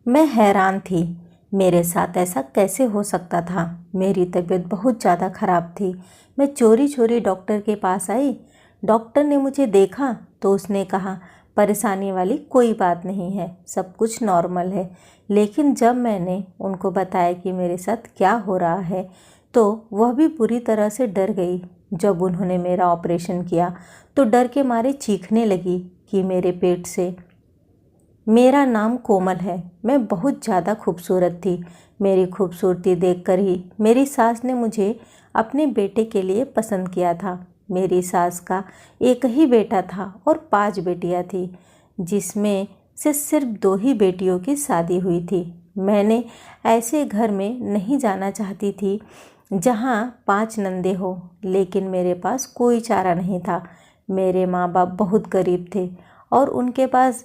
मैं हैरान थी। मेरे साथ ऐसा कैसे हो सकता था। मेरी तबीयत बहुत ज़्यादा ख़राब थी। मैं चोरी चोरी डॉक्टर के पास आई। डॉक्टर ने मुझे देखा तो उसने कहा, परेशानी वाली कोई बात नहीं है, सब कुछ नॉर्मल है। लेकिन जब मैंने उनको बताया कि मेरे साथ क्या हो रहा है तो वह भी पूरी तरह से डर गई। जब उन्होंने मेरा ऑपरेशन किया तो डर के मारे चीखने लगी कि मेरे पेट से। मेरा नाम कोमल है। मैं बहुत ज़्यादा खूबसूरत थी। मेरी खूबसूरती देखकर ही मेरी सास ने मुझे अपने बेटे के लिए पसंद किया था। मेरी सास का एक ही बेटा था और 5 बेटियां थी, जिसमें से सिर्फ 2 ही बेटियों की शादी हुई थी। मैंने ऐसे घर में नहीं जाना चाहती थी जहाँ 5 नंदे हो, लेकिन मेरे पास कोई चारा नहीं था। मेरे माँ बाप बहुत गरीब थे और उनके पास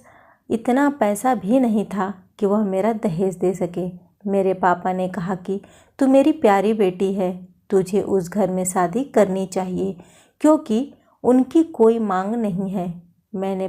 इतना पैसा भी नहीं था कि वह मेरा दहेज दे सके। मेरे पापा ने कहा कि तू मेरी प्यारी बेटी है, तुझे उस घर में शादी करनी चाहिए क्योंकि उनकी कोई मांग नहीं है। मैंने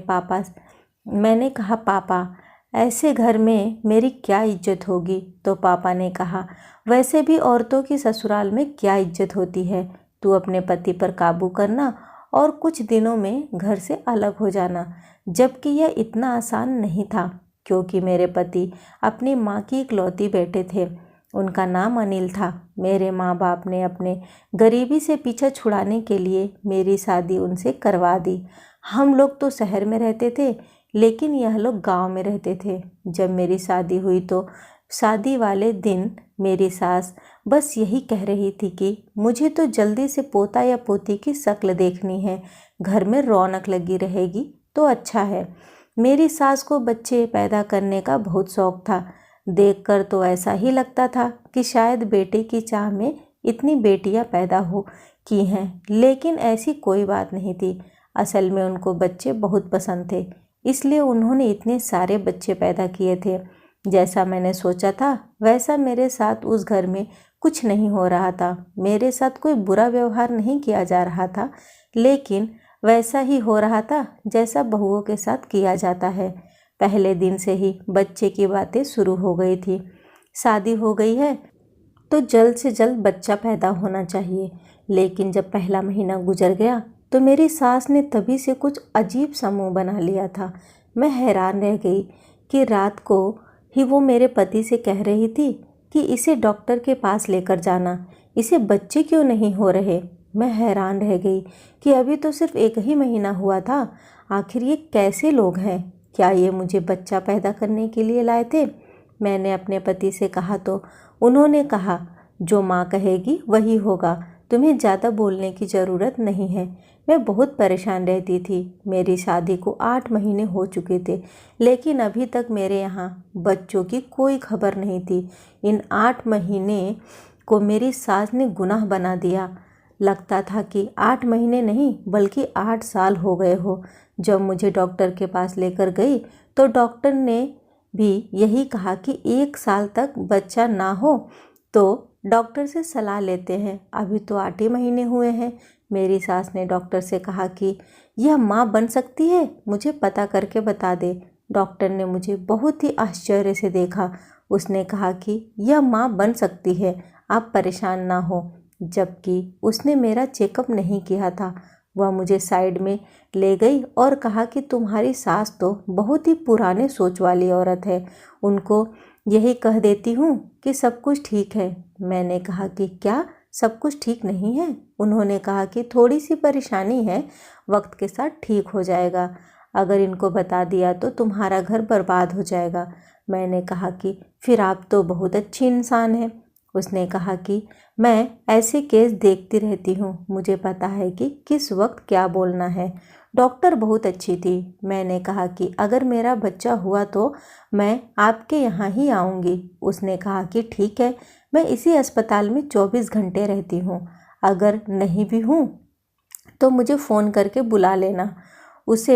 कहा, पापा ऐसे घर में मेरी क्या इज्जत होगी। तो पापा ने कहा, वैसे भी औरतों की ससुराल में क्या इज्जत होती है, तू अपने पति पर काबू करना और कुछ दिनों में घर से अलग हो जाना। जबकि यह इतना आसान नहीं था क्योंकि मेरे पति अपनी माँ की इकलौती बेटे थे। उनका नाम अनिल था। मेरे माँ बाप ने अपने गरीबी से पीछा छुड़ाने के लिए मेरी शादी उनसे करवा दी। हम लोग तो शहर में रहते थे लेकिन यह लोग गांव में रहते थे। जब मेरी शादी हुई तो शादी वाले दिन मेरी सास बस यही कह रही थी कि मुझे तो जल्दी से पोता या पोती की शक्ल देखनी है, घर में रौनक लगी रहेगी तो अच्छा है। मेरी सास को बच्चे पैदा करने का बहुत शौक था। देखकर तो ऐसा ही लगता था कि शायद बेटे की चाह में इतनी बेटियां पैदा हो की हैं, लेकिन ऐसी कोई बात नहीं थी। असल में उनको बच्चे बहुत पसंद थे, इसलिए उन्होंने इतने सारे बच्चे पैदा किए थे। जैसा मैंने सोचा था वैसा मेरे साथ उस घर में कुछ नहीं हो रहा था। मेरे साथ कोई बुरा व्यवहार नहीं किया जा रहा था, लेकिन वैसा ही हो रहा था जैसा बहुओं के साथ किया जाता है। पहले दिन से ही बच्चे की बातें शुरू हो गई थी। शादी हो गई है तो जल्द से जल्द बच्चा पैदा होना चाहिए। लेकिन जब पहला महीना गुजर गया तो मेरी सास ने तभी से कुछ अजीब सा मुँह बना लिया था। मैं हैरान रह गई कि रात को ही वो मेरे पति से कह रही थी कि इसे डॉक्टर के पास लेकर जाना, इसे बच्चे क्यों नहीं हो रहे। मैं हैरान रह गई कि अभी तो सिर्फ 1 ही महीना हुआ था। आखिर ये कैसे लोग हैं? क्या ये मुझे बच्चा पैदा करने के लिए लाए थे? मैंने अपने पति से कहा तो उन्होंने कहा, जो माँ कहेगी वही होगा, तुम्हें ज़्यादा बोलने की ज़रूरत नहीं है। मैं बहुत परेशान रहती थी। मेरी शादी को 8 महीने हो चुके थे, लेकिन अभी तक मेरे यहाँ बच्चों की कोई खबर नहीं थी। इन 8 महीने को मेरी सास ने गुनाह बना दिया। लगता था कि 8 महीने नहीं बल्कि 8 साल हो गए हो। जब मुझे डॉक्टर के पास लेकर गई तो डॉक्टर ने भी यही कहा कि 1 साल तक बच्चा ना हो तो डॉक्टर से सलाह लेते हैं। अभी तो 8 ही महीने हुए हैं। मेरी सास ने डॉक्टर से कहा कि यह माँ बन सकती है, मुझे पता करके बता दे। डॉक्टर ने मुझे बहुत ही आश्चर्य से देखा। उसने कहा कि यह माँ बन सकती है, आप परेशान ना हो। जबकि उसने मेरा चेकअप नहीं किया था। वह मुझे साइड में ले गई और कहा कि तुम्हारी सास तो बहुत ही पुराने सोच वाली औरत है, उनको यही कह देती हूँ कि सब कुछ ठीक है। मैंने कहा कि क्या सब कुछ ठीक नहीं है? उन्होंने कहा कि थोड़ी सी परेशानी है, वक्त के साथ ठीक हो जाएगा। अगर इनको बता दिया तो तुम्हारा घर बर्बाद हो जाएगा। मैंने कहा कि फिर आप तो बहुत अच्छी इंसान हैं। उसने कहा कि मैं ऐसे केस देखती रहती हूँ, मुझे पता है कि किस वक्त क्या बोलना है। डॉक्टर बहुत अच्छी थी। मैंने कहा कि अगर मेरा बच्चा हुआ तो मैं आपके यहाँ ही आऊँगी। उसने कहा कि ठीक है, मैं इसी अस्पताल में 24 घंटे रहती हूँ, अगर नहीं भी हूँ तो मुझे फ़ोन करके बुला लेना। उस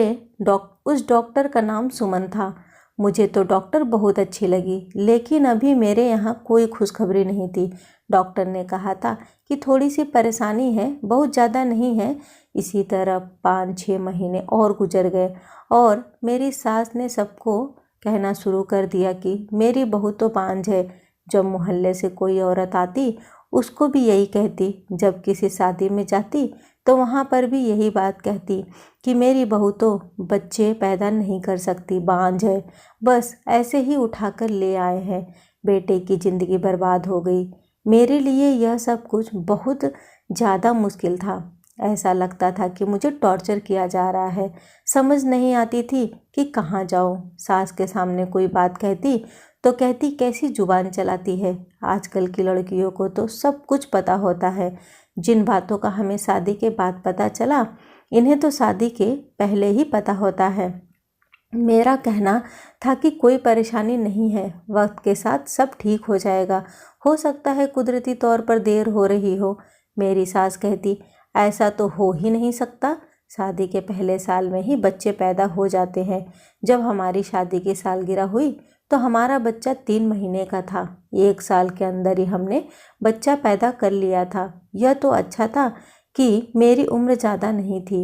डॉक्टर का नाम सुमन था। मुझे तो डॉक्टर बहुत अच्छी लगी, लेकिन अभी मेरे यहाँ कोई खुशखबरी नहीं थी। डॉक्टर ने कहा था कि थोड़ी सी परेशानी है, बहुत ज़्यादा नहीं है। इसी तरह 5-6 महीने और गुजर गए और मेरी सास ने सबको कहना शुरू कर दिया कि मेरी बहू तो बांझ है। जब मोहल्ले से कोई औरत आती उसको भी यही कहती, जब किसी शादी में जाती तो वहाँ पर भी यही बात कहती कि मेरी बहू तो बच्चे पैदा नहीं कर सकती, बांझ है, बस ऐसे ही उठाकर ले आए हैं। बेटे की ज़िंदगी बर्बाद हो गई। मेरे लिए यह सब कुछ बहुत ज़्यादा मुश्किल था। ऐसा लगता था कि मुझे टॉर्चर किया जा रहा है। समझ नहीं आती थी कि कहाँ जाऊँ। सास के सामने कोई बात कहती तो कहती कैसी जुबान चलाती है, आजकल की लड़कियों को तो सब कुछ पता होता है। जिन बातों का हमें शादी के बाद पता चला, इन्हें तो शादी के पहले ही पता होता है। मेरा कहना था कि कोई परेशानी नहीं है, वक्त के साथ सब ठीक हो जाएगा, हो सकता है कुदरती तौर पर देर हो रही हो। मेरी सास कहती ऐसा तो हो ही नहीं सकता, शादी के पहले साल में ही बच्चे पैदा हो जाते हैं। जब हमारी शादी की सालगिरह हुई तो हमारा बच्चा 3 महीने का था। 1 साल के अंदर ही हमने बच्चा पैदा कर लिया था। यह तो अच्छा था कि मेरी उम्र ज़्यादा नहीं थी,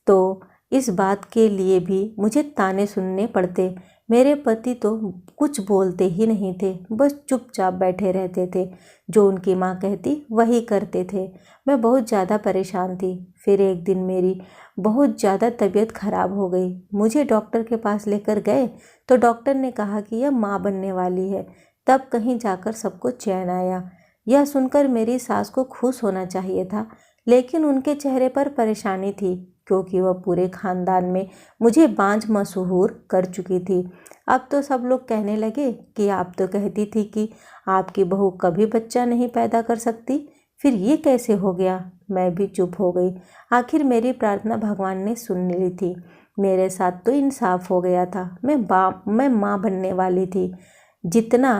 तो इस बात के लिए भी मुझे ताने सुनने पड़ते। मेरे पति तो कुछ बोलते ही नहीं थे, बस चुपचाप बैठे रहते थे। जो उनकी माँ कहती वही करते थे। मैं बहुत ज़्यादा परेशान थी। फिर एक दिन मेरी बहुत ज़्यादा तबीयत खराब हो गई। मुझे डॉक्टर के पास लेकर गए तो डॉक्टर ने कहा कि यह माँ बनने वाली है। तब कहीं जाकर सबको चैन आया। यह सुनकर मेरी सास को खुश होना चाहिए था, लेकिन उनके चेहरे पर परेशानी थी, क्योंकि वह पूरे खानदान में मुझे बांझ मशहूर कर चुकी थी। अब तो सब लोग कहने लगे कि आप तो कहती थी कि आपकी बहू कभी बच्चा नहीं पैदा कर सकती, फिर ये कैसे हो गया। मैं भी चुप हो गई। आखिर मेरी प्रार्थना भगवान ने सुन ली थी। मेरे साथ तो इंसाफ हो गया था। मैं माँ बनने वाली थी। जितना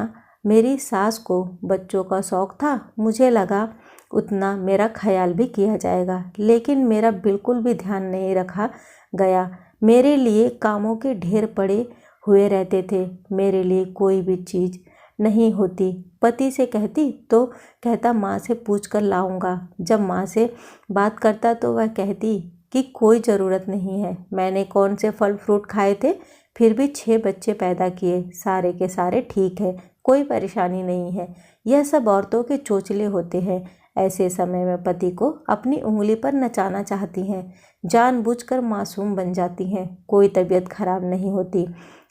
मेरी सास को बच्चों का शौक़ था, मुझे लगा उतना मेरा ख्याल भी किया जाएगा, लेकिन मेरा बिल्कुल भी ध्यान नहीं रखा गया। मेरे लिए कामों के ढेर पड़े हुए रहते थे। मेरे लिए कोई भी चीज़ नहीं होती। पति से कहती तो कहता माँ से पूछ कर लाऊंगा। जब माँ से बात करता तो वह कहती कि कोई ज़रूरत नहीं है। मैंने कौन से फल फ्रूट खाए थे, फिर भी 6 बच्चे पैदा किए, सारे के सारे ठीक है, कोई परेशानी नहीं है। यह सब औरतों के चोचले होते हैं। ऐसे समय में पति को अपनी उंगली पर नचाना चाहती हैं, जानबूझकर मासूम बन जाती हैं। कोई तबीयत खराब नहीं होती,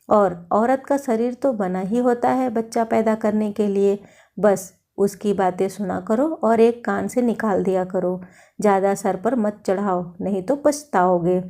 और औरत का शरीर तो बना ही होता है बच्चा पैदा करने के लिए। बस उसकी बातें सुना करो और एक कान से निकाल दिया करो। ज़्यादा सर पर मत चढ़ाओ, नहीं तो पछताओगे।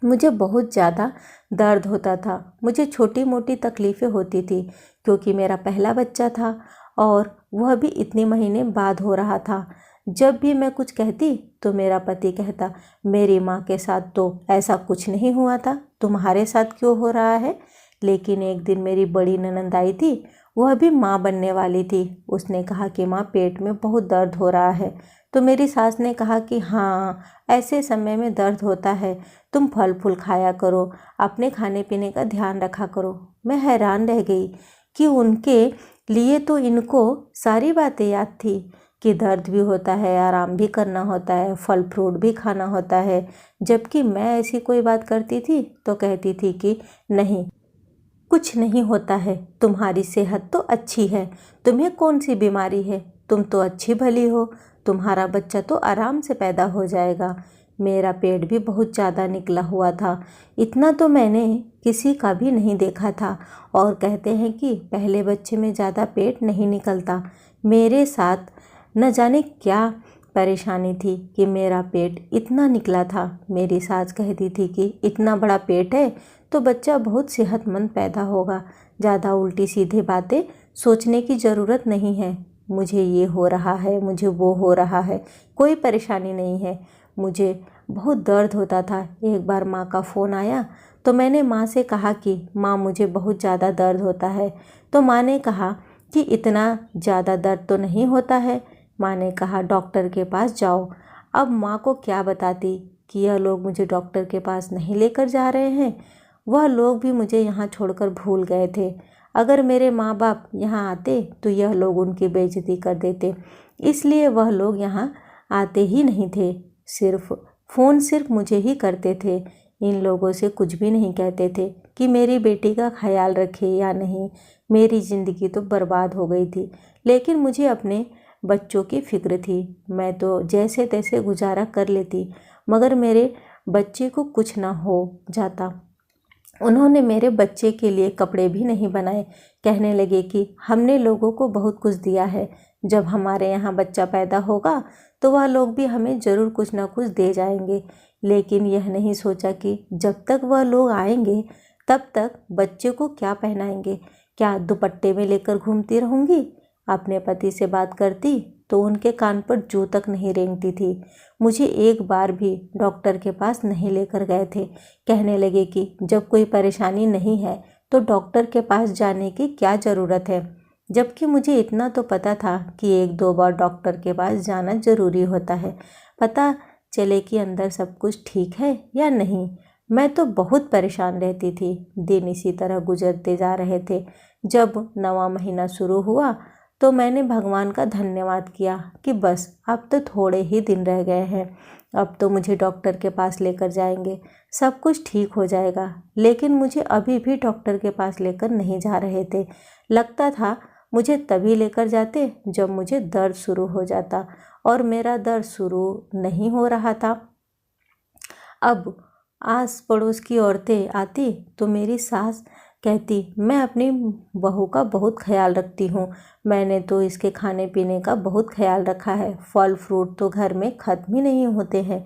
मुझे बहुत ज़्यादा दर्द होता था। मुझे छोटी मोटी तकलीफ़ें होती थी, क्योंकि मेरा पहला बच्चा था और वह भी इतने महीने बाद हो रहा था। जब भी मैं कुछ कहती तो मेरा पति कहता मेरी माँ के साथ तो ऐसा कुछ नहीं हुआ था, तुम्हारे साथ क्यों हो रहा है। लेकिन एक दिन मेरी बड़ी ननंद आई थी, वह भी माँ बनने वाली थी। उसने कहा कि माँ पेट में बहुत दर्द हो रहा है। तो मेरी सास ने कहा कि हाँ, ऐसे समय में दर्द होता है, तुम फल फूल खाया करो, अपने खाने पीने का ध्यान रखा करो। मैं हैरान रह गई कि उनके लिए तो इनको सारी बातें याद थी कि दर्द भी होता है, आराम भी करना होता है, फल फ्रूट भी खाना होता है। जबकि मैं ऐसी कोई बात करती थी तो कहती थी कि नहीं, कुछ नहीं होता है, तुम्हारी सेहत तो अच्छी है, तुम्हें कौन सी बीमारी है, तुम तो अच्छी भली हो, तुम्हारा बच्चा तो आराम से पैदा हो जाएगा। मेरा पेट भी बहुत ज़्यादा निकला हुआ था। इतना तो मैंने किसी का भी नहीं देखा था, और कहते हैं कि पहले बच्चे में ज़्यादा पेट नहीं निकलता। मेरे साथ न जाने क्या परेशानी थी कि मेरा पेट इतना निकला था। मेरी सास कहती थी कि इतना बड़ा पेट है तो बच्चा बहुत सेहतमंद पैदा होगा, ज़्यादा उल्टी सीधी बातें सोचने की ज़रूरत नहीं है। मुझे ये हो रहा है, मुझे वो हो रहा है, कोई परेशानी नहीं है। मुझे बहुत दर्द होता था। एक बार माँ का फ़ोन आया तो मैंने माँ से कहा कि माँ मुझे बहुत ज़्यादा दर्द होता है। तो माँ ने कहा कि इतना ज़्यादा दर्द तो नहीं होता है। माँ ने कहा डॉक्टर के पास जाओ। अब माँ को क्या बताती कि यह लोग मुझे डॉक्टर के पास नहीं लेकर जा रहे हैं। वह लोग भी मुझे यहाँ छोड़कर भूल गए थे। अगर मेरे माँ बाप यहाँ आते तो यह लोग उनकी बेइज्जती कर देते, इसलिए वह लोग यहाँ आते ही नहीं थे। सिर्फ मुझे ही करते थे, इन लोगों से कुछ भी नहीं कहते थे। कि मेरी बेटी का ख्याल रखे या नहीं। मेरी ज़िंदगी तो बर्बाद हो गई थी, लेकिन मुझे अपने बच्चों की फिक्र थी। मैं तो जैसे तैसे गुजारा कर लेती, मगर मेरे बच्चे को कुछ ना हो जाता। उन्होंने मेरे बच्चे के लिए कपड़े भी नहीं बनाए। कहने लगे कि हमने लोगों को बहुत कुछ दिया है, जब हमारे यहाँ बच्चा पैदा होगा तो वह लोग भी हमें ज़रूर कुछ ना कुछ दे जाएंगे। लेकिन यह नहीं सोचा कि जब तक वह लोग आएंगे तब तक बच्चे को क्या पहनाएंगे। क्या दुपट्टे में लेकर घूमती रहूँगी। अपने पति से बात करती तो उनके कान पर जू तक नहीं रेंगती थी। मुझे एक बार भी डॉक्टर के पास नहीं लेकर गए थे। कहने लगे कि जब कोई परेशानी नहीं है तो डॉक्टर के पास जाने की क्या ज़रूरत है, जबकि मुझे इतना तो पता था कि 1-2 बार डॉक्टर के पास जाना ज़रूरी होता है, पता चले कि अंदर सब कुछ ठीक है या नहीं। मैं तो बहुत परेशान रहती थी। दिन इसी तरह गुजरते जा रहे थे। जब 9वां महीना शुरू हुआ तो मैंने भगवान का धन्यवाद किया कि बस अब तो थोड़े ही दिन रह गए हैं, अब तो मुझे डॉक्टर के पास लेकर जाएंगे, सब कुछ ठीक हो जाएगा। लेकिन मुझे अभी भी डॉक्टर के पास लेकर नहीं जा रहे थे। लगता था मुझे तभी लेकर जाते जब मुझे दर्द शुरू हो जाता, और मेरा दर्द शुरू नहीं हो रहा था। अब आस पड़ोस की औरतें आती तो मेरी सास कहती, मैं अपनी बहू का बहुत ख्याल रखती हूँ, मैंने तो इसके खाने पीने का बहुत ख्याल रखा है। फल फ्रूट तो घर में ख़त्म ही नहीं होते हैं।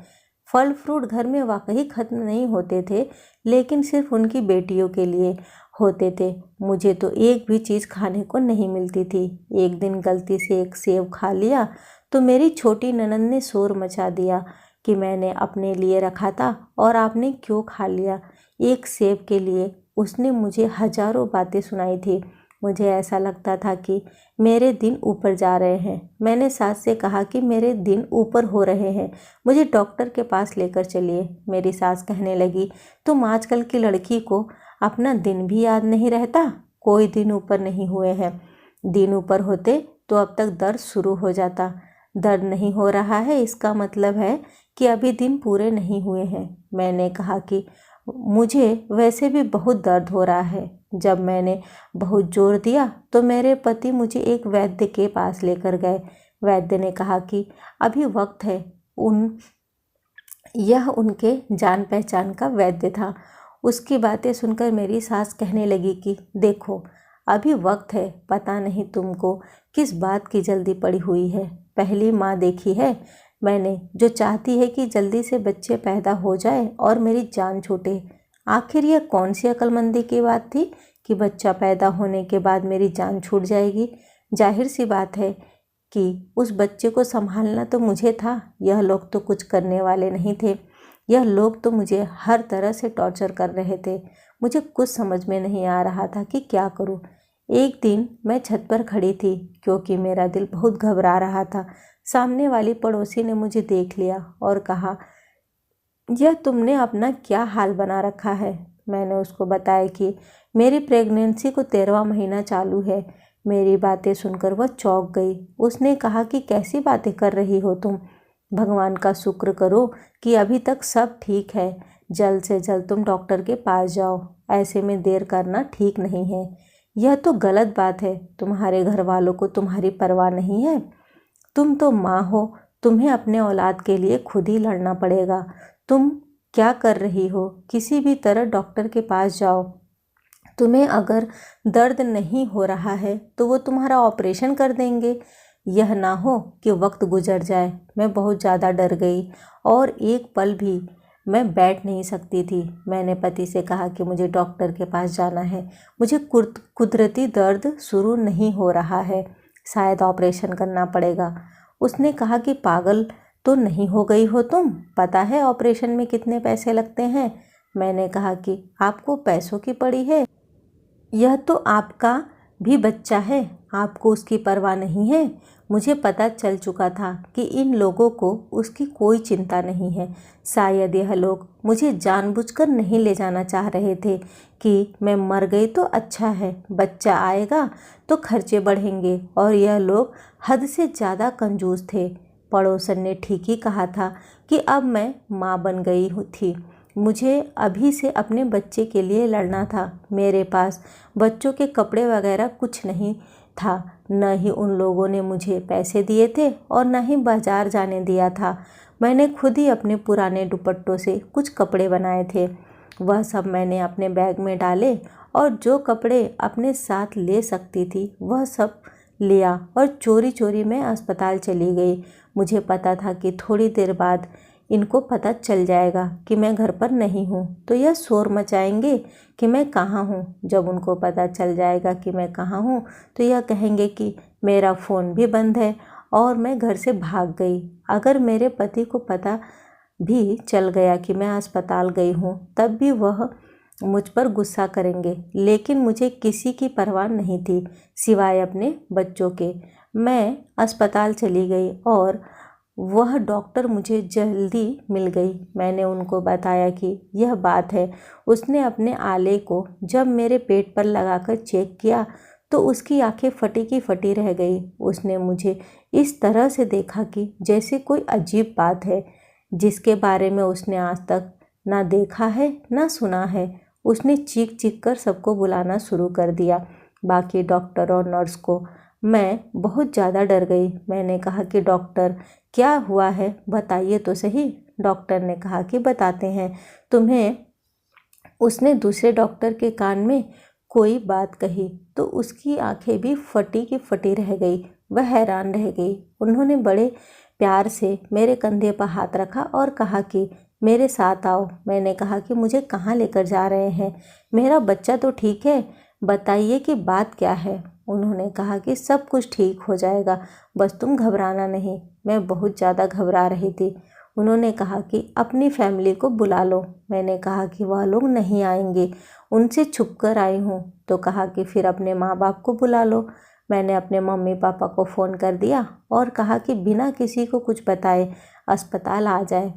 फल फ्रूट घर में वाकई ख़त्म नहीं होते थे, लेकिन सिर्फ उनकी बेटियों के लिए होते थे। मुझे तो एक भी चीज़ खाने को नहीं मिलती थी। एक दिन गलती से एक सेब खा लिया तो मेरी छोटी ननद ने शोर मचा दिया कि मैंने अपने लिए रखा था और आपने क्यों खा लिया। एक सेब के लिए उसने मुझे हजारों बातें सुनाई थी। मुझे ऐसा लगता था कि मेरे दिन ऊपर जा रहे हैं। मैंने सास से कहा कि मेरे दिन ऊपर हो रहे हैं, मुझे डॉक्टर के पास लेकर चलिए। मेरी सास कहने लगी, तुम आजकल की लड़की को अपना दिन भी याद नहीं रहता। कोई दिन ऊपर नहीं हुए हैं। दिन ऊपर होते तो अब तक दर्द शुरू हो जाता। दर्द नहीं हो रहा है इसका मतलब है कि अभी दिन पूरे नहीं हुए हैं। मैंने कहा कि मुझे वैसे भी बहुत दर्द हो रहा है। जब मैंने बहुत जोर दिया तो मेरे पति मुझे एक वैद्य के पास लेकर गए। वैद्य ने कहा कि अभी वक्त है। यह उनके जान पहचान का वैद्य था। उसकी बातें सुनकर मेरी सास कहने लगी कि देखो, अभी वक्त है, पता नहीं तुमको किस बात की जल्दी पड़ी हुई है। पहली माँ देखी है मैंने, जो चाहती है कि जल्दी से बच्चे पैदा हो जाए और मेरी जान छूटे। आखिर यह कौन सी अक्लमंदी की बात थी कि बच्चा पैदा होने के बाद मेरी जान छूट जाएगी। जाहिर सी बात है कि उस बच्चे को संभालना तो मुझे था। यह लोग तो कुछ करने वाले नहीं थे। यह लोग तो मुझे हर तरह से टॉर्चर कर रहे थे। मुझे कुछ समझ में नहीं आ रहा था कि क्या करूं। एक दिन मैं छत पर खड़ी थी क्योंकि मेरा दिल बहुत घबरा रहा था। सामने वाली पड़ोसी ने मुझे देख लिया और कहा, यह तुमने अपना क्या हाल बना रखा है। मैंने उसको बताया कि मेरी प्रेगनेंसी को 13वां महीना चालू है। मेरी बातें सुनकर वह चौंक गई। उसने कहा कि कैसी बातें कर रही हो तुम। भगवान का शुक्र करो कि अभी तक सब ठीक है। जल्द से जल्द तुम डॉक्टर के पास जाओ। ऐसे में देर करना ठीक नहीं है। यह तो गलत बात है। तुम्हारे घर वालों को तुम्हारी परवाह नहीं है। तुम तो माँ हो, तुम्हें अपने औलाद के लिए खुद ही लड़ना पड़ेगा। तुम क्या कर रही हो? किसी भी तरह डॉक्टर के पास जाओ। तुम्हें अगर दर्द नहीं हो रहा है तो वो तुम्हारा ऑपरेशन कर देंगे। यह ना हो कि वक्त गुजर जाए। मैं बहुत ज़्यादा डर गई और एक पल भी मैं बैठ नहीं सकती थी। मैंने पति से कहा कि मुझे डॉक्टर के पास जाना है। मुझे कुदरती दर्द शुरू नहीं हो रहा है, शायद ऑपरेशन करना पड़ेगा। उसने कहा कि पागल तो नहीं हो गई हो तुम? पता है ऑपरेशन में कितने पैसे लगते हैं? मैंने कहा कि आपको पैसों की पड़ी है। यह तो आपका भी बच्चा है, आपको उसकी परवाह नहीं है। मुझे पता चल चुका था कि इन लोगों को उसकी कोई चिंता नहीं है। शायद यह लोग मुझे जानबूझकर नहीं ले जाना चाह रहे थे कि मैं मर गई तो अच्छा है, बच्चा आएगा तो खर्चे बढ़ेंगे। और यह लोग हद से ज़्यादा कंजूस थे। पड़ोसन ने ठीक ही कहा था कि अब मैं माँ बन गई थी। मुझे अभी से अपने बच्चे के लिए लड़ना था। मेरे पास बच्चों के कपड़े वगैरह कुछ नहीं था, न ही उन लोगों ने मुझे पैसे दिए थे और न ही बाजार जाने दिया था। मैंने खुद ही अपने पुराने दुपट्टों से कुछ कपड़े बनाए थे। वह सब मैंने अपने बैग में डाले और जो कपड़े अपने साथ ले सकती थी वह सब लिया और चोरी चोरी मैं अस्पताल चली गई। मुझे पता था कि थोड़ी देर बाद इनको पता चल जाएगा कि मैं घर पर नहीं हूँ, तो यह शोर मचाएंगे कि मैं कहाँ हूँ। जब उनको पता चल जाएगा कि मैं कहाँ हूँ तो यह कहेंगे कि मेरा फ़ोन भी बंद है और मैं घर से भाग गई। अगर मेरे पति को पता भी चल गया कि मैं अस्पताल गई हूँ तब भी वह मुझ पर गुस्सा करेंगे, लेकिन मुझे किसी की परवाह नहीं थी सिवाय अपने बच्चों के। मैं अस्पताल चली गई और वह डॉक्टर मुझे जल्दी मिल गई। मैंने उनको बताया कि यह बात है। उसने अपने आले को जब मेरे पेट पर लगाकर चेक किया तो उसकी आंखें फटी की फटी रह गई। उसने मुझे इस तरह से देखा कि जैसे कोई अजीब बात है जिसके बारे में उसने आज तक ना देखा है ना सुना है। उसने चीख चीख कर सबको बुलाना शुरू कर दिया, बाकी डॉक्टर और नर्स को। मैं बहुत ज़्यादा डर गई। मैंने कहा कि डॉक्टर क्या हुआ है, बताइए तो सही। डॉक्टर ने कहा कि बताते हैं तुम्हें। उसने दूसरे डॉक्टर के कान में कोई बात कही तो उसकी आंखें भी फटी की फटी रह गई। वह हैरान रह गई। उन्होंने बड़े प्यार से मेरे कंधे पर हाथ रखा और कहा कि मेरे साथ आओ। मैंने कहा कि मुझे कहाँ लेकर जा रहे हैं, मेरा बच्चा तो ठीक है, बताइए कि बात क्या है। उन्होंने कहा कि सब कुछ ठीक हो जाएगा, बस तुम घबराना नहीं। मैं बहुत ज़्यादा घबरा रही थी। उन्होंने कहा कि अपनी फैमिली को बुला लो। मैंने कहा कि वह लोग नहीं आएंगे, उनसे छुप कर आई हूँ। तो कहा कि फिर अपने माँ बाप को बुला लो। मैंने अपने मम्मी पापा को फ़ोन कर दिया और कहा कि बिना किसी को कुछ बताए अस्पताल आ जाए।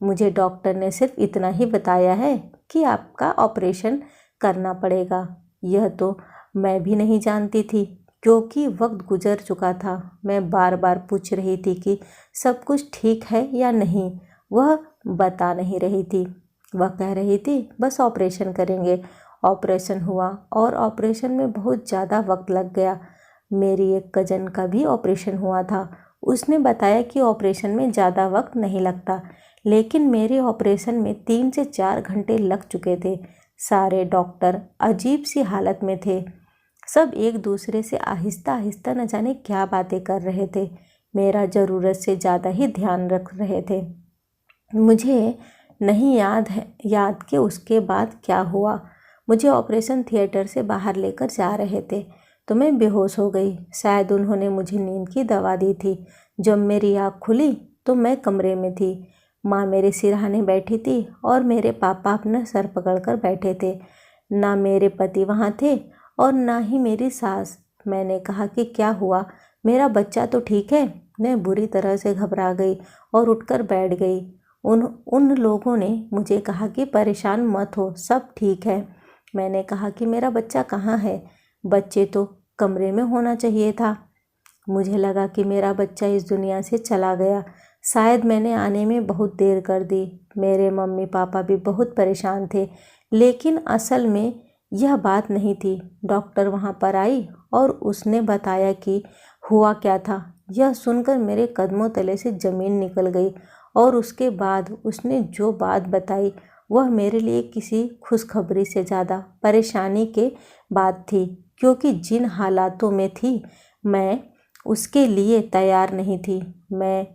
मुझे डॉक्टर ने सिर्फ इतना ही बताया है कि आपका ऑपरेशन करना पड़ेगा। यह तो मैं भी नहीं जानती थी क्योंकि वक्त गुजर चुका था। मैं बार बार पूछ रही थी कि सब कुछ ठीक है या नहीं। वह बता नहीं रही थी। वह कह रही थी बस ऑपरेशन करेंगे। ऑपरेशन हुआ और ऑपरेशन में बहुत ज़्यादा वक्त लग गया। मेरी एक कज़न का भी ऑपरेशन हुआ था। उसने बताया कि ऑपरेशन में ज़्यादा वक्त नहीं लगता, लेकिन मेरे ऑपरेशन में 3 से 4 घंटे लग चुके थे। सारे डॉक्टर अजीब सी हालत में थे। सब एक दूसरे से आहिस्ता आहिस्ता न जाने क्या बातें कर रहे थे। मेरा ज़रूरत से ज़्यादा ही ध्यान रख रहे थे। मुझे नहीं याद कि उसके बाद क्या हुआ। मुझे ऑपरेशन थिएटर से बाहर लेकर जा रहे थे तो मैं बेहोश हो गई। शायद उन्होंने मुझे नींद की दवा दी थी। जब मेरी आँख खुली तो मैं कमरे में थी। माँ मेरे सिरहाने बैठी थी और मेरे पापा अपना सर पकड़कर बैठे थे। ना मेरे पति वहाँ थे और ना ही मेरी सास। मैंने कहा कि क्या हुआ, मेरा बच्चा तो ठीक है। मैं बुरी तरह से घबरा गई और उठकर बैठ गई। उन लोगों ने मुझे कहा कि परेशान मत हो, सब ठीक है। मैंने कहा कि मेरा बच्चा कहाँ है, बच्चे तो कमरे में होना चाहिए था। मुझे लगा कि मेरा बच्चा इस दुनिया से चला गया। शायद मैंने आने में बहुत देर कर दी। मेरे मम्मी पापा भी बहुत परेशान थे, लेकिन असल में यह बात नहीं थी। डॉक्टर वहाँ पर आई और उसने बताया कि हुआ क्या था। यह सुनकर मेरे कदमों तले से ज़मीन निकल गई और उसके बाद उसने जो बात बताई वह मेरे लिए किसी खुशखबरी से ज़्यादा परेशानी के बात थी, क्योंकि जिन हालातों में थी मैं उसके लिए तैयार नहीं थी। मैं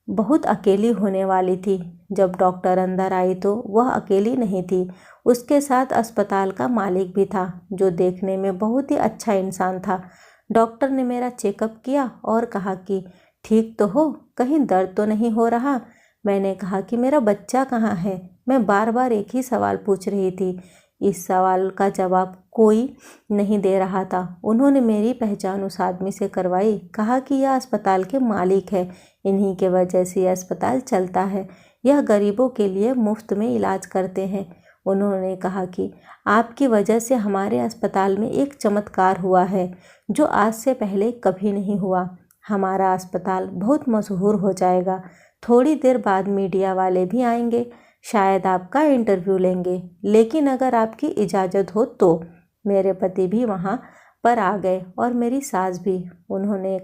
बहुत अकेली होने वाली थी। जब डॉक्टर अंदर आई तो वह अकेली नहीं थी, उसके साथ अस्पताल का मालिक भी था, जो देखने में बहुत ही अच्छा इंसान था। डॉक्टर ने मेरा चेकअप किया और कहा कि ठीक तो हो, कहीं दर्द तो नहीं हो रहा। मैंने कहा कि मेरा बच्चा कहाँ है। मैं बार बार एक ही सवाल पूछ रही थी। इस सवाल का जवाब कोई नहीं दे रहा था। उन्होंने मेरी पहचान उस आदमी से करवाई, कहा कि यह अस्पताल के मालिक है, इन्हीं के वजह से यह अस्पताल चलता है, यह गरीबों के लिए मुफ्त में इलाज करते हैं। उन्होंने कहा कि आपकी वजह से हमारे अस्पताल में एक चमत्कार हुआ है जो आज से पहले कभी नहीं हुआ। हमारा अस्पताल बहुत मशहूर हो जाएगा। थोड़ी देर बाद मीडिया वाले भी आएंगे। शायद आपका इंटरव्यू लेंगे, लेकिन अगर आपकी इजाज़त हो तो। मेरे पति भी वहाँ पर आ गए और मेरी सास भी। उन्होंने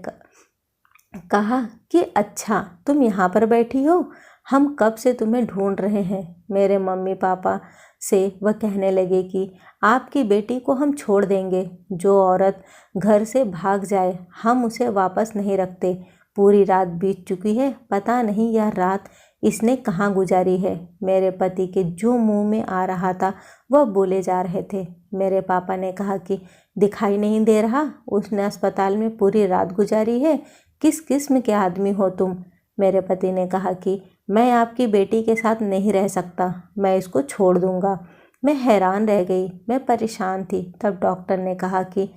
कहा कि अच्छा, तुम यहाँ पर बैठी हो, हम कब से तुम्हें ढूंढ रहे हैं। मेरे मम्मी पापा से वह कहने लगे कि आपकी बेटी को हम छोड़ देंगे। जो औरत घर से भाग जाए हम उसे वापस नहीं रखते। पूरी रात बीत चुकी है, पता नहीं यह रात इसने कहाँ गुजारी है। मेरे पति के जो मुंह में आ रहा था वह बोले जा रहे थे। मेरे पापा ने कहा कि दिखाई नहीं दे रहा, उसने अस्पताल में पूरी रात गुजारी है। किस किस्म के आदमी हो तुम। मेरे पति ने कहा कि मैं आपकी बेटी के साथ नहीं रह सकता, मैं इसको छोड़ दूंगा। मैं हैरान रह गई, मैं परेशान थी। तब डॉक्टर ने कहा कि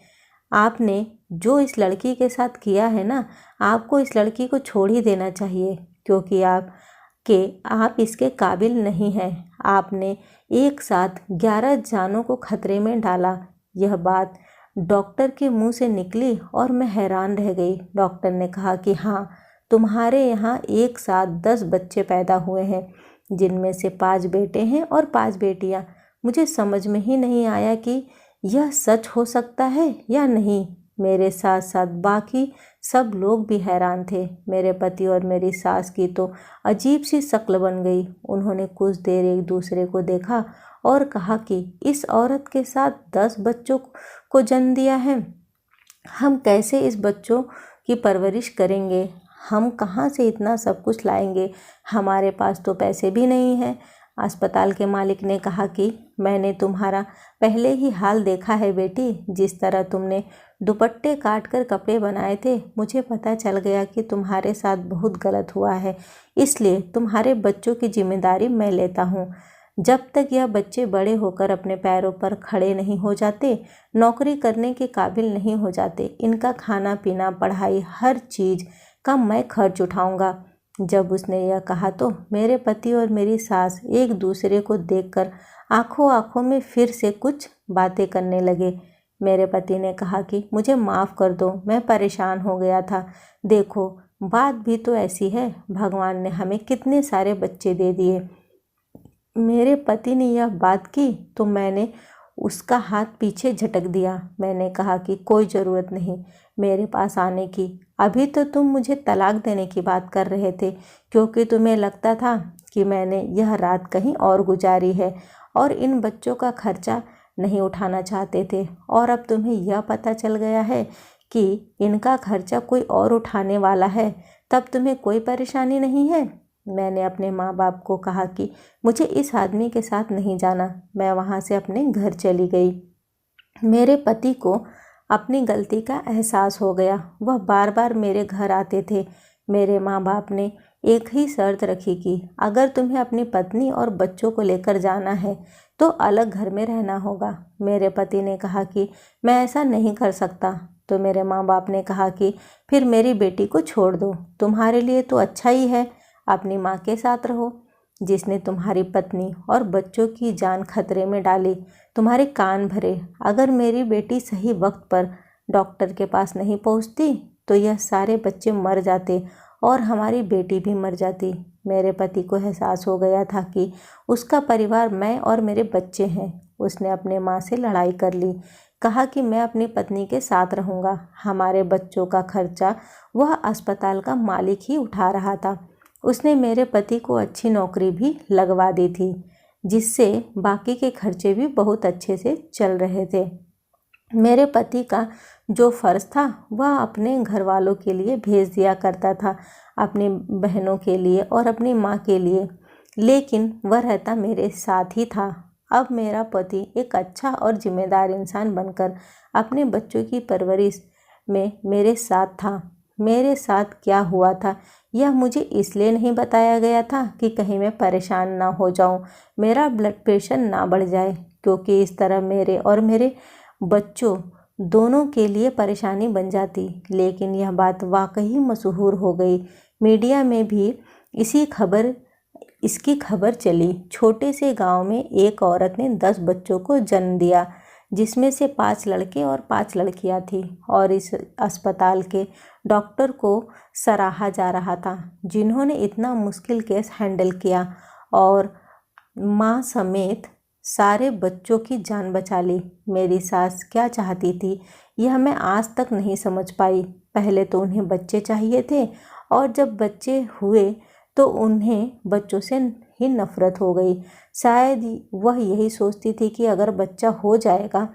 आपने जो इस लड़की के साथ किया है ना, आपको इस लड़की को छोड़ ही देना चाहिए, क्योंकि आप इसके काबिल नहीं हैं। आपने एक साथ 11 जानों को खतरे में डाला। यह बात डॉक्टर के मुंह से निकली और मैं हैरान रह गई। डॉक्टर ने कहा कि हाँ, तुम्हारे यहाँ एक साथ 10 बच्चे पैदा हुए हैं, जिनमें से 5 बेटे हैं और 5 बेटियाँ। मुझे समझ में ही नहीं आया कि यह सच हो सकता है या नहीं। मेरे साथ साथ बाकी सब लोग भी हैरान थे। मेरे पति और मेरी सास की तो अजीब सी शक्ल बन गई। उन्होंने कुछ देर एक दूसरे को देखा और कहा कि इस औरत के साथ 10 बच्चों को जन्म दिया है, हम कैसे इस बच्चों की परवरिश करेंगे, हम कहाँ से इतना सब कुछ लाएंगे, हमारे पास तो पैसे भी नहीं हैं। अस्पताल के मालिक ने कहा कि मैंने तुम्हारा पहले ही हाल देखा है बेटी, जिस तरह तुमने दुपट्टे काट कर कपड़े बनाए थे, मुझे पता चल गया कि तुम्हारे साथ बहुत गलत हुआ है, इसलिए तुम्हारे बच्चों की जिम्मेदारी मैं लेता हूँ। जब तक यह बच्चे बड़े होकर अपने पैरों पर खड़े नहीं हो जाते, नौकरी करने के काबिल नहीं हो जाते, इनका खाना पीना पढ़ाई हर चीज़ का मैं खर्च उठाऊंगा। जब उसने यह कहा तो मेरे पति और मेरी सास एक दूसरे को देखकर आंखों आंखों में फिर से कुछ बातें करने लगे। मेरे पति ने कहा कि मुझे माफ़ कर दो, मैं परेशान हो गया था। देखो, बात भी तो ऐसी है, भगवान ने हमें कितने सारे बच्चे दे दिए। मेरे पति ने यह बात की तो मैंने उसका हाथ पीछे झटक दिया। मैंने कहा कि कोई ज़रूरत नहीं मेरे पास आने की। अभी तो तुम मुझे तलाक देने की बात कर रहे थे, क्योंकि तुम्हें लगता था कि मैंने यह रात कहीं और गुजारी है और इन बच्चों का खर्चा नहीं उठाना चाहते थे। और अब तुम्हें यह पता चल गया है कि इनका खर्चा कोई और उठाने वाला है, तब तुम्हें कोई परेशानी नहीं है। मैंने अपने माँ बाप को कहा कि मुझे इस आदमी के साथ नहीं जाना। मैं वहाँ से अपने घर चली गई। मेरे पति को अपनी गलती का एहसास हो गया। वह बार बार मेरे घर आते थे। मेरे माँ बाप ने एक ही शर्त रखी कि अगर तुम्हें अपनी पत्नी और बच्चों को लेकर जाना है तो अलग घर में रहना होगा। मेरे पति ने कहा कि मैं ऐसा नहीं कर सकता। तो मेरे माँ बाप ने कहा कि फिर मेरी बेटी को छोड़ दो, तुम्हारे लिए तो अच्छा ही है, अपनी माँ के साथ रहो, जिसने तुम्हारी पत्नी और बच्चों की जान खतरे में डाली। तुम्हारे कान भरे। अगर मेरी बेटी सही वक्त पर डॉक्टर के पास नहीं पहुँचती तो यह सारे बच्चे मर जाते और हमारी बेटी भी मर जाती। मेरे पति को एहसास हो गया था कि उसका परिवार मैं और मेरे बच्चे हैं। उसने अपने माँ से लड़ाई कर ली, कहा कि मैं अपनी पत्नी के साथ रहूँगा। हमारे बच्चों का खर्चा वह अस्पताल का मालिक ही उठा रहा था। उसने मेरे पति को अच्छी नौकरी भी लगवा दी थी, जिससे बाकी के खर्चे भी बहुत अच्छे से चल रहे थे। मेरे पति का जो फ़र्ज़ था वह अपने घर वालों के लिए भेज दिया करता था, अपनी बहनों के लिए और अपनी माँ के लिए, लेकिन वह रहता मेरे साथ ही था। अब मेरा पति एक अच्छा और जिम्मेदार इंसान बनकर अपने बच्चों की परवरिश में मेरे साथ था। मेरे साथ क्या हुआ था यह मुझे इसलिए नहीं बताया गया था कि कहीं मैं परेशान ना हो जाऊं, मेरा ब्लड प्रेशर ना बढ़ जाए, क्योंकि इस तरह मेरे और मेरे बच्चों दोनों के लिए परेशानी बन जाती। लेकिन यह बात वाकई मशहूर हो गई। मीडिया में भी इसकी खबर चली। छोटे से गांव में एक औरत ने 10 बच्चों को जन्म दिया, जिसमें से 5 लड़के और 5 लड़कियां थी, और इस अस्पताल के डॉक्टर को सराहा जा रहा था, जिन्होंने इतना मुश्किल केस हैंडल किया और माँ समेत सारे बच्चों की जान बचा ली। मेरी सास क्या चाहती थी यह मैं आज तक नहीं समझ पाई। पहले तो उन्हें बच्चे चाहिए थे और जब बच्चे हुए तो उन्हें बच्चों से ही नफरत हो गई। शायद वह यही सोचती थी कि अगर बच्चा हो जाएगा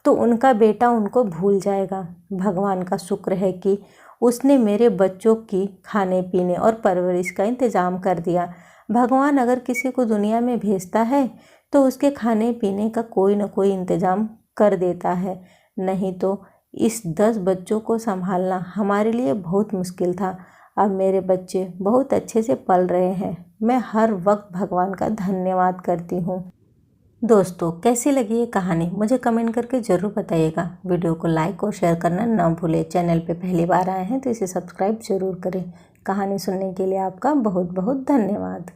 तो उनका बेटा उनको भूल जाएगा। भगवान का शुक्र है कि उसने मेरे बच्चों की खाने पीने और परवरिश का इंतज़ाम कर दिया। भगवान अगर किसी को दुनिया में भेजता है तो उसके खाने पीने का कोई न कोई इंतज़ाम कर देता है, नहीं तो इस 10 बच्चों को संभालना हमारे लिए बहुत मुश्किल था। अब मेरे बच्चे बहुत अच्छे से पल रहे हैं। मैं हर वक्त भगवान का धन्यवाद करती हूँ। दोस्तों, कैसी लगी ये कहानी मुझे कमेंट करके ज़रूर बताइएगा। वीडियो को लाइक और शेयर करना ना भूलें। चैनल पे पहली बार आए हैं तो इसे सब्सक्राइब ज़रूर करें। कहानी सुनने के लिए आपका बहुत बहुत धन्यवाद।